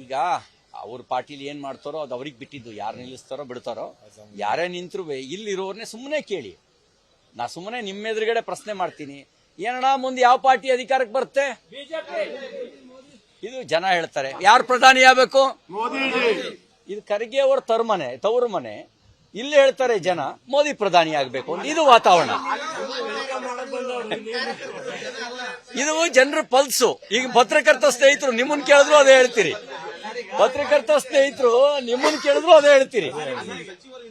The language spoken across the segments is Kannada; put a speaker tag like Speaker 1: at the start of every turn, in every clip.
Speaker 1: ಈಗ ಅವ್ರ ಪಾರ್ಟಿಲಿ ಏನು ಮಾಡ್ತಾರೋ ಅದು ಅವ್ರಿಗೆ ಬಿಟ್ಟಿದ್ದು, ಯಾರು ನಿಲ್ಲಿಸ್ತಾರೋ ಬಿಡ್ತಾರೋ. ಯಾರೇ ನಿಂತರೂ ಇಲ್ಲಿರೋರ್ನೇ ಸುಮ್ಮನೆ ಕೇಳಿ. ನಾ ಸುಮ್ಮನೆ ನಿಮ್ಮ ಎದುರುಗಡೆ ಪ್ರಶ್ನೆ ಮಾಡ್ತೀನಿ, ಏನಣ್ಣ ಮುಂದೆ ಯಾವ ಪಾರ್ಟಿ ಅಧಿಕಾರಕ್ಕೆ ಬರುತ್ತೆ? ಇದು ಜನ ಹೇಳ್ತಾರೆ. ಯಾರು ಪ್ರಧಾನಿ ಆಗಬೇಕು? ಇದು ಖರ್ಗೆ ಅವ್ರ ತವರು ಮನೆ. ಇಲ್ಲಿ ಹೇಳ್ತಾರೆ ಜನ ಮೋದಿ ಪ್ರಧಾನಿ ಆಗಬೇಕು ಅಂತ. ಇದು ವಾತಾವರಣ, ಇದು ಜನರ ಪಲ್ಸು. ಈಗ ಪತ್ರಕರ್ತ ಸ್ನೇಹಿತರು ನಿಮ್ಮನ್ನ ಕೇಳಿದ್ರು ಅದೇ ಹೇಳ್ತೀರಿ, ಪತ್ರಕರ್ತ ಸ್ನೇಹಿತರು ನಿಮ್ಮನ್ನ ಕೇಳಿದ್ರು ಅದೇ ಹೇಳ್ತೀರಿ.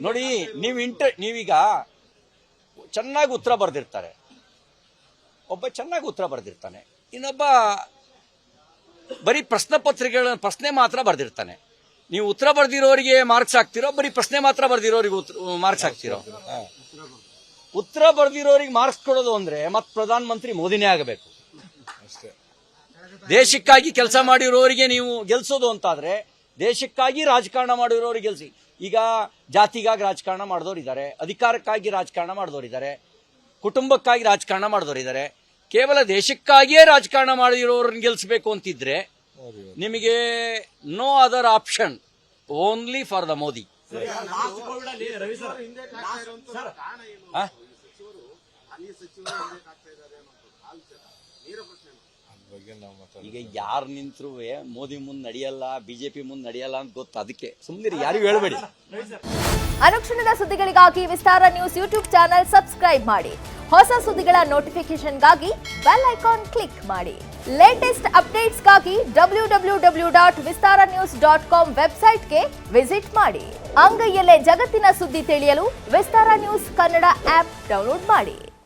Speaker 1: ನೋಡಿ, ನೀವೀಗ ಚೆನ್ನಾಗಿ ಉತ್ತರ ಬರೆದಿರ್ತಾರೆ, ಒಬ್ಬ ಚೆನ್ನಾಗಿ ಉತ್ತರ ಬರೆದಿರ್ತಾನೆ, ಇನ್ನೊಬ್ಬ ಬರೀ ಪ್ರಶ್ನೆ ಮಾತ್ರ ಬರೆದಿರ್ತಾನೆ. ನೀವು ಉತ್ತರ ಬರೆದಿರೋರಿಗೆ ಮಾರ್ಕ್ಸ್ ಹಾಕ್ತಿರೋ, ಬರೀ ಪ್ರಶ್ನೆ ಮಾತ್ರ ಬರೆದಿರೋರಿಗೆ ಮಾರ್ಕ್ಸ್ ಹಾಕ್ತಿರೋ? ಉತ್ತರ ಬರೆದಿರೋರಿಗೆ ಮಾರ್ಕ್ಸ್ ಕೊಡೋದು ಅಂದ್ರೆ ಮತ್ತೆ ಪ್ರಧಾನ ಮಂತ್ರಿ ಮೋದಿನೇ ಆಗಬೇಕು. ದೇಶಕ್ಕಾಗಿ ಕೆಲಸ ಮಾಡಿರೋರಿಗೆ ನೀವು ಗೆಲ್ಸೋದು ಅಂತಾದ್ರೆ ದೇಶಕ್ಕಾಗಿ ರಾಜಕಾರಣ ಮಾಡಿರೋರಿಗೆ ಗೆಲ್ಸಿ. ಈಗ ಜಾತಿಗಾಗಿ ರಾಜಕಾರಣ ಮಾಡಿದವರಿದ್ದಾರೆ, ಅಧಿಕಾರಕ್ಕಾಗಿ ರಾಜಕಾರಣ ಮಾಡಿದವರಿದ್ದಾರೆ, ಕುಟುಂಬಕ್ಕಾಗಿ ರಾಜಕಾರಣ ಮಾಡಿದವರಿದ್ದಾರೆ. ಕೇವಲ ದೇಶಕ್ಕಾಗಿಯೇ ರಾಜಕಾರಣ ಮಾಡಿರೋರನ್ನ ಗೆಲ್ಸಬೇಕು ಅಂತಿದ್ರೆ ನಿಮಗೆ no other option, only for the Modi. ಈಗ ಯಾರು ನಿಂತರೂ ಮೋದಿ ಮುಂದೆ ನಡೆಯಲ್ಲ, ಬಿಜೆಪಿ ಮುಂದೆ ನಡೆಯಲ್ಲ ಅಂತ ಗೊತ್ತು. ಅದಕ್ಕೆ ಸುಮ್ಮನೆ ಯಾರಿಗೂ ಹೇಳ್ಬೇಡಿ.
Speaker 2: ಅನುಕ್ಷಣದ ಸುದ್ದಿಗಳಿಗಾಗಿ ವಿಸ್ತಾರ ನ್ಯೂಸ್ ಯೂಟ್ಯೂಬ್ ಚಾನೆಲ್ ಸಬ್ಸ್ಕ್ರೈಬ್ ಮಾಡಿ. ಹೊಸ ಸುದ್ದಿಗಳ ನೋಟಿಫಿಕೇಶನ್ಗಾಗಿ ಬೆಲ್ ಐಕಾನ್ ಕ್ಲಿಕ್ ಮಾಡಿ. ಲೇಟೆಸ್ಟ್ ಅಪ್ಡೇಟ್ಸ್ಗಾಗಿ www.vistaranews.com ವೆಬ್ಸೈಟ್ಗೆ ವಿಸಿಟ್ ಮಾಡಿ. ಅಂಗೈಯಲ್ಲೇ ಜಗತ್ತಿನ ಸುದ್ದಿ ತಿಳಿಯಲು ವಿಸ್ತಾರ ನ್ಯೂಸ್ ಕನ್ನಡ ಆಪ್ ಡೌನ್ಲೋಡ್ ಮಾಡಿ.